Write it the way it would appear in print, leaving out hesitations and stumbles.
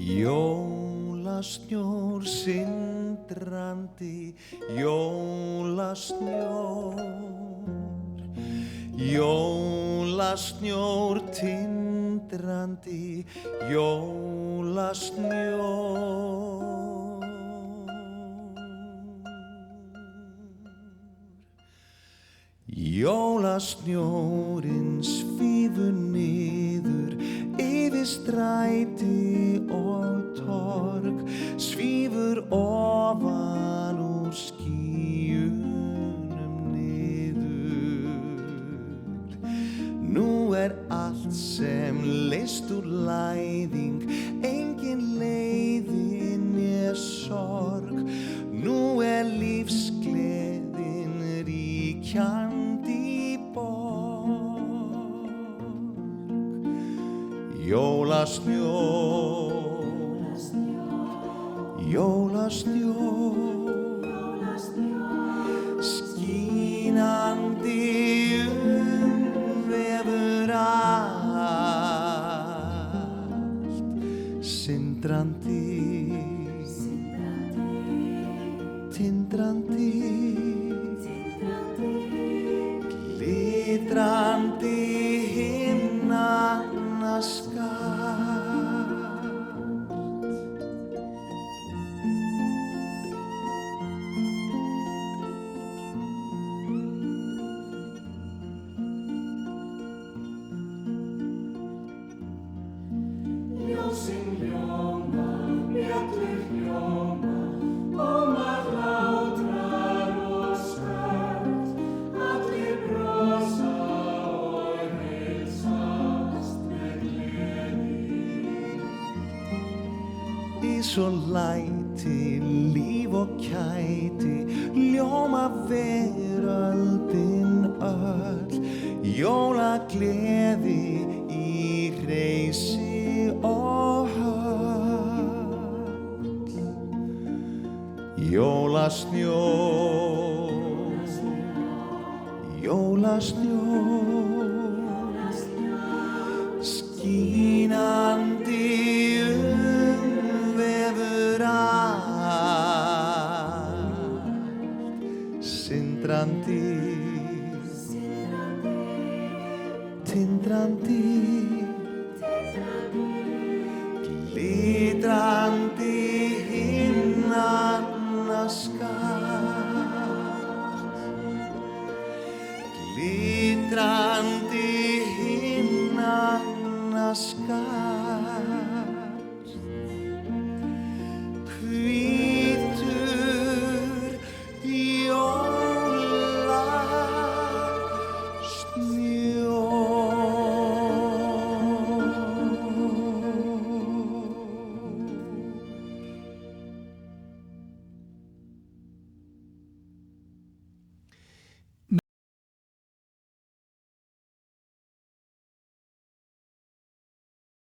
Jólasnjór sindrandi, jólasnjór, jólasnjór tindrandi, jólasnjór. Jólasnjórinn svífur niður yfir stræti og torg, svífur ofan úr skýjunum niður. Nú allt sem leyst úr læðing, engin leiðin sorg. Nú lífsgleðin ríkjandi borg. Jólasnjór, jólasnjór, skínandi vefur allt, sindrandi, tindrandi, glitrandi himnanna skall. Ljósin ljóma, bjöllur hljóma, ómar hlátrar og sköld, allir brosa og heilsast með gleði. Í svo læti, líf og kæti, ljóma veröldin öll, jólagleði í hreysi og höll. Jólasnjór, jólasnjór, skínandi vefur allt, sindrandi, tindrandi, glitrandi